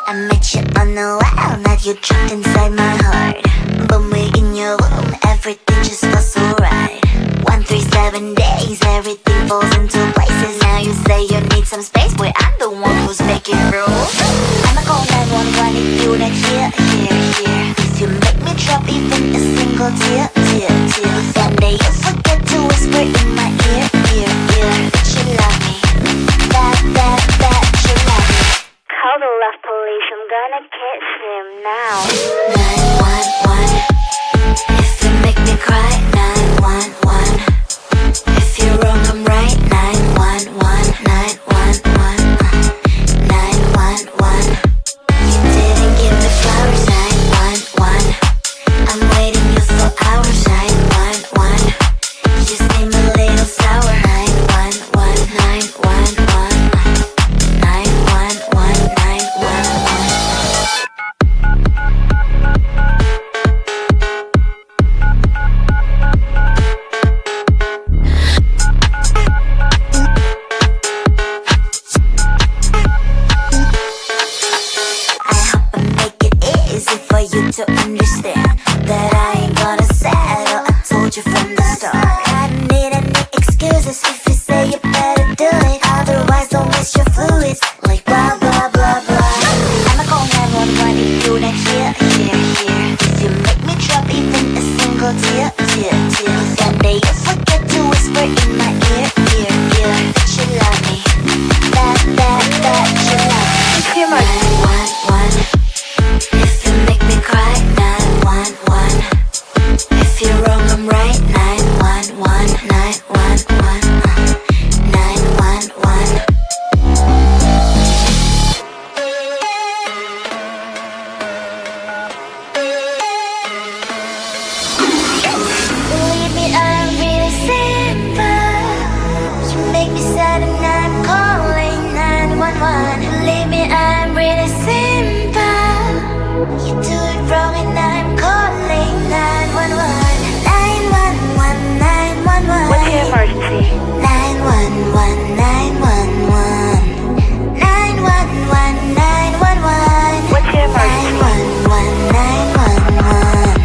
I met you on the wild, now you're trapped inside my heart. But we're in your room, everything just feels so right. 137 days, everything falls into places. Now you say you need some space, boy, I'm the one who's making rules. I'ma call 911 if you not here. If you make me drop even a single tear. Someday you forget to whisper in my ear. That you love me, that you love me. Call the love police, I'm gonna catch him now. 911, if you make me cry. 911, if you're wrong I'm right. 911, 911, 911, you didn't give me flowers. 911, I'm waiting you for hours. 911, you seem a little sour. 911, 911, 911, 911. For you to understand that I ain't gonna settle. I told you from the start. I don't need any excuses if you say you better do it. Otherwise don't waste your fluids like blah blah blah blah. I'ma call 911 if you not here. If you make me drop even a single tear. Someday you forget to whisper in my ear. That you love me, that you love me. 911, if you make me cry. 911, if you're wrong I'm right. 911, 911, 911. Believe me, I'm really simple. You make me sad and I'm calling 911. Believe me, I'm really simple. You do it wrong and I'm calling 911. 911, 911. What's your emergency? 911, 911. 911, 911. What's your emergency? 911, 911.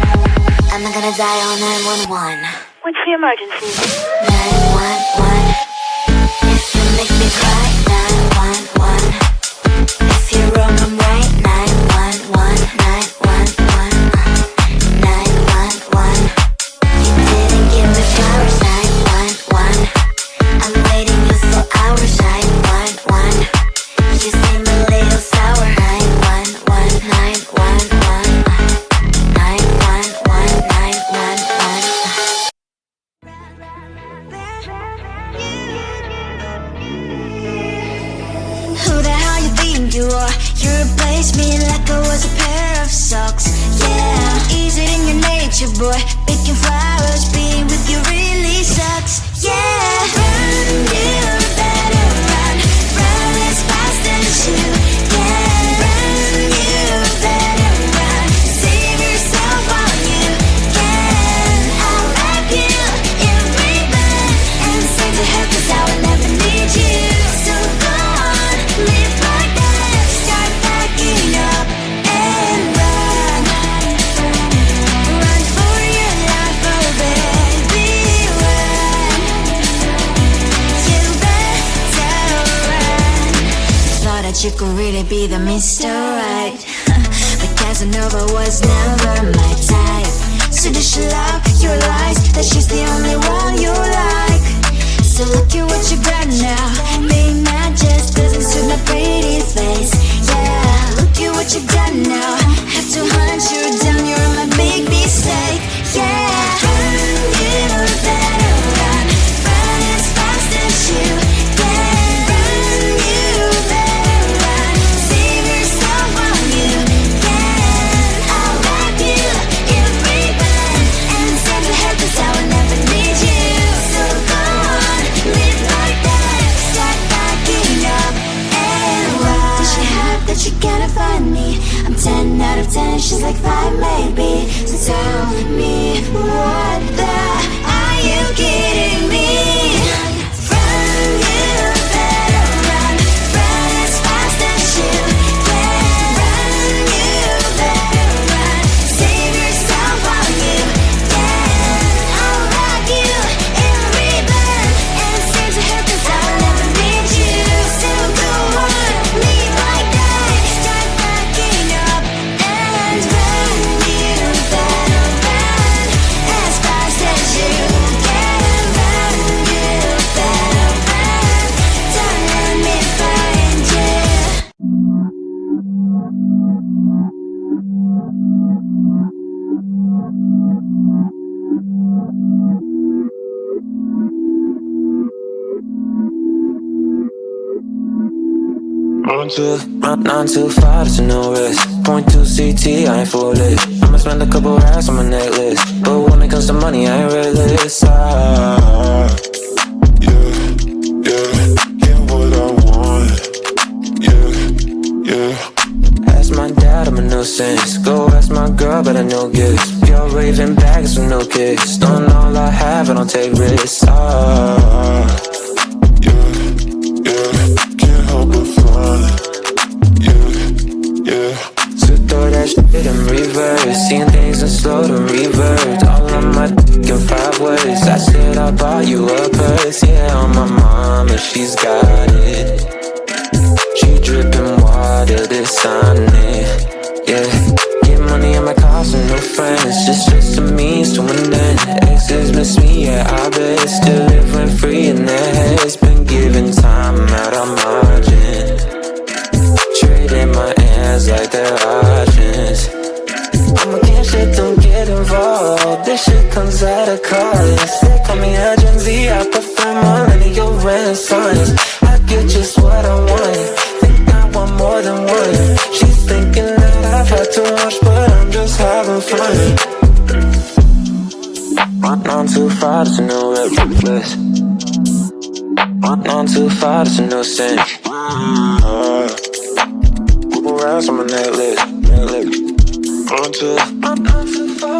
I'm not gonna die on 911. What's your emergency? 911, if you make me cry. 911, if you're wrong I'm right. 911, 911, 911, you didn't give me flowers. 911, I'm waiting you for hours. 911, you seem a little sour. 911, 911, 911, 911. Who the hell you think you are? You replaced me like I was a pair of socks. Yeah, is it in your nature, boy? Picking flowers, being with you really sucks. Yeah, run, you better run. Run as fast as you can. Run, you better run. Save yourself while you can. I'll wrap you in ribbon and send to her 'cause I will never need you. So go on, live like that. Start packing up and run. Run for your life, oh baby, run. You better run. Thought that you could really be the Mr. Right, but Casanova was never my type. So does she love your lies, that she's the only one you like? So look at what you've done now. Being mad just doesn't suit my pretty face. Yeah, look at what you've done now. Have to hunt you down, you're my big mistake. Yeah, run, you better run. Run as fast as you can. Run, you better run. Save yourself while you can. I'll wrap you in ribbon and send to her 'cause I will never need you. 9 to 5, there's no rest. Point 2 CT, I ain't full lit. I'ma spend a couple racks on my necklace, but when it comes to money, I ain't reckless. Yeah, what I want. Yeah. Ask my dad, I'm a nuisance. Go ask my girl, but I know gifts. Pure raving bags with no kicks. Don't know all I have, I don't take risks. Can't help but fly. Yeah. So throw that shit in reverse. Seeing things in slow to revert. All on my dick in 5 words. I said I bought you a purse. Yeah, on my mama, she's got it. She dripping water, this on it. Yeah, get money in my car, some new friends. Just a means to an end. Exes miss me, yeah, I bet. Still living free in their heads. Been giving time out on margin. Trading my hands like they're options. I'm against shit, don't get involved. This shit comes at a cost. They call me a Gen Z, I prefer millennial renaissance. I get just what I want. Think I want more than one. She's thinking that I've had too much, but I'm just having fun. 9 to 5, it's a new reckless. 9 to 5, it's a new sin. Couple rounds on my necklace. 9 to 5,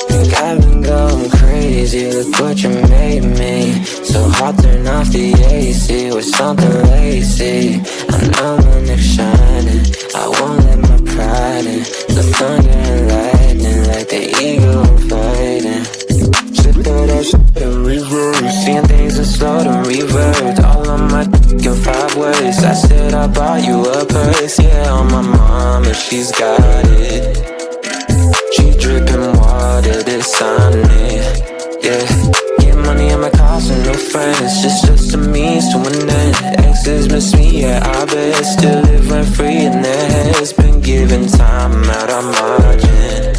think I've been going crazy. Look what you made me. So hot, turn off the AC with something lazy. I know my neck's shining. I won't let my pride in. The thunder and lightning like the eagle fighting. Sit through that shit in reverse. Seeing things in slow to revert. All on my dick in 5 words. I said I bought you a purse. Yeah, on my mama, she's got it. She dripping water, this on it. Yeah, get money in my car, some new friends. Just a means to an end. Exes miss me, yeah, I bet. Still living free in their heads. Been giving time out on margin.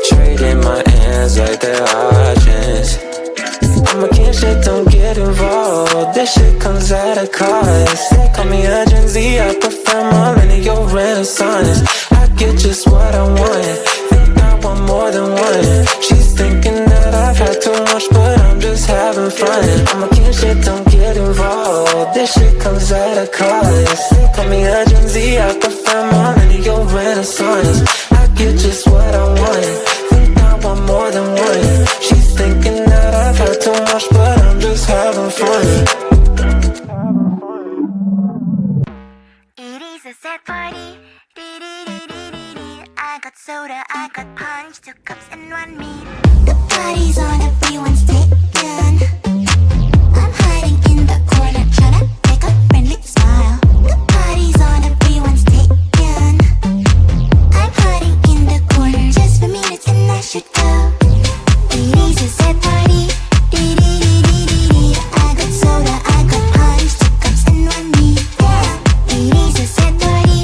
Trading my hands like they're options. I'm against shit, don't get involved. This shit comes at a cost. They call me a Gen Z, I prefer millennial renaissance. I get just what I want. Think I want more than one. She's thinking that I've had too much, but I'm just having fun. I'm against shit, don't get involved. This shit comes at a cost. They call me a Gen Z, I prefer millennial renaissance. I get just what I want. Think I want more than one. She's thinking that I've had too much, but I'm just having fun. It is a sad party. I got soda, I got punch, 2 cups and 1 me. The party's on, everyone's taken. I'm hiding in the corner, trying to make a friendly smile. The party's on, everyone's taken. I'm hiding in the corner just for minutes and I should go. It is a sad party. I got soda, I got punch, 2 cups and 1 me. Yeah, it is a sad party.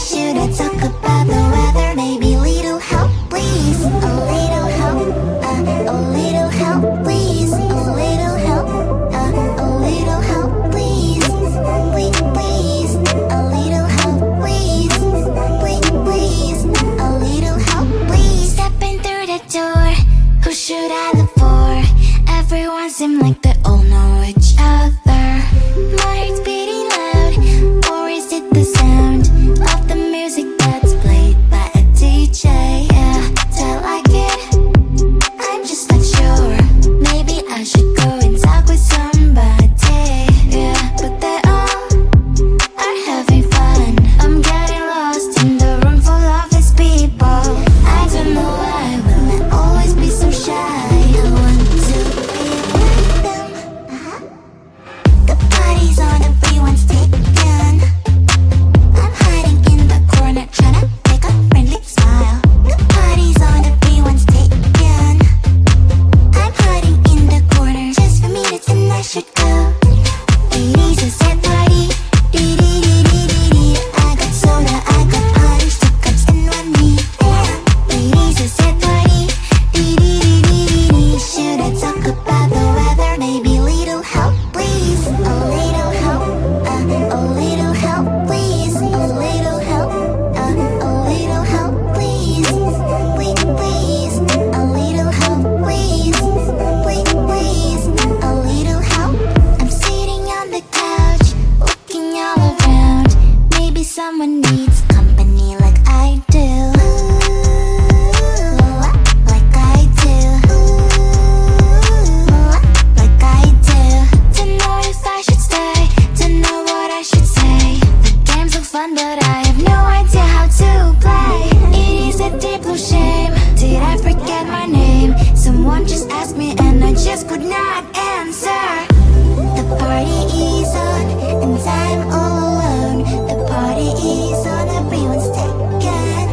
Should I talk about the weather? Maybe little help, please. A little help, a little help, please. A little help, a little help, please. Please, a little help, please. Please, a little help, please. Stepping through the door, who should I look for? Everyone seems like they all know each other. My heart's beating loud, or is it the sound of the music that's played by a DJ? Yeah, do I like it? I'm just not sure. Maybe I should go and talk with somebody. Yeah, but they all are having fun. I'm getting lost in the room full of these people. I don't know why will I always be so shy. I want to be like them. just could not answer. The party is on and I'm all alone. The party is on, everyone's taken.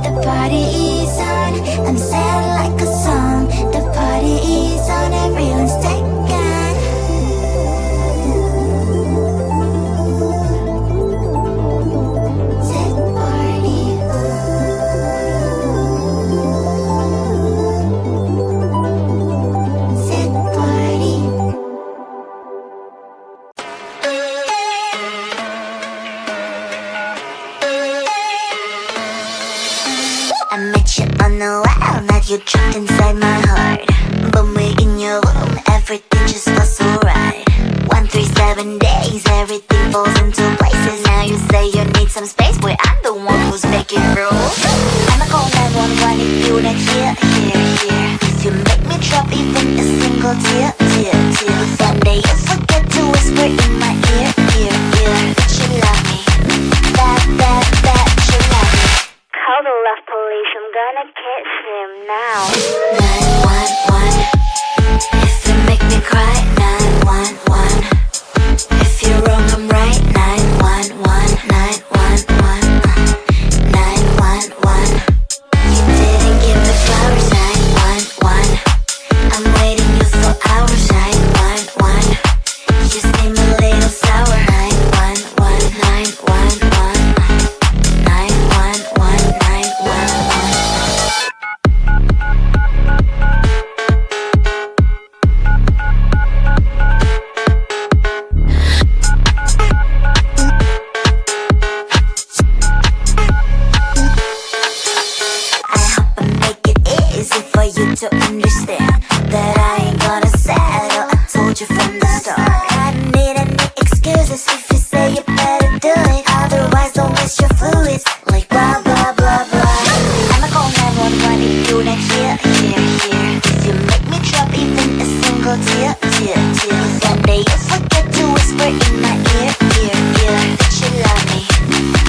The party is on, I'm sad like a song. The party is on, everyone's taken. I met you on the wild, now you're trapped inside my heart. But we're in your room, everything just feels so right. 137 days, everything falls into places. Now you say you need some space, boy, I'm the one who's making rules. I'ma call 911 if you don't hear. If you make me drop even a single tear. If one day you forget to whisper in my ear, that you love me, that you love me. Call the love police, I'm gonna catch him now. 911, if you make me cry. 911, if you're wrong, I'm right. 911, 911, 911. You didn't give me flowers. 911, I'm waiting you for hours. 911, you seem a little sour. 911, 911, 911, 911. For you to understand that I ain't gonna settle. I told you from the start, I don't need any excuses. If you say you better do it, otherwise don't waste your fluids. Like blah blah blah blah. I'ma call 911 if you don't hear. If you make me drop even a single tear. If one day you forget to whisper in my ear, that you love me,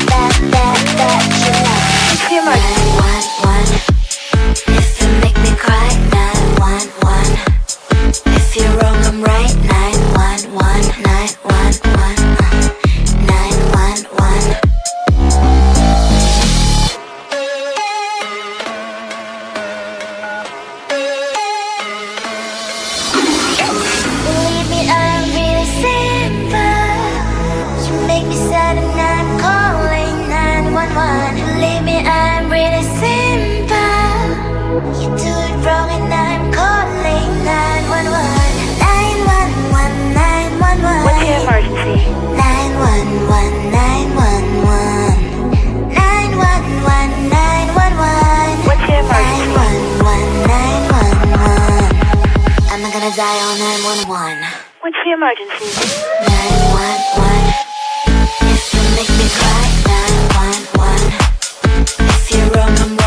that you love me. It's your mark. 911, if you make me cry. 911, if you're wrong, I'm right. 911, 911, 911. Believe me, I'm really simple. You make me sad and I'm calling 911. Believe me, I'm really simple. You do it wrong and I'm calling 911. 911, 911. What's your emergency? 911, 911. 911, 911. What's your emergency? 911, 911. I'm not gonna die on 911. What's your emergency? 911, if you make me cry. 911, if you're wrong, I'm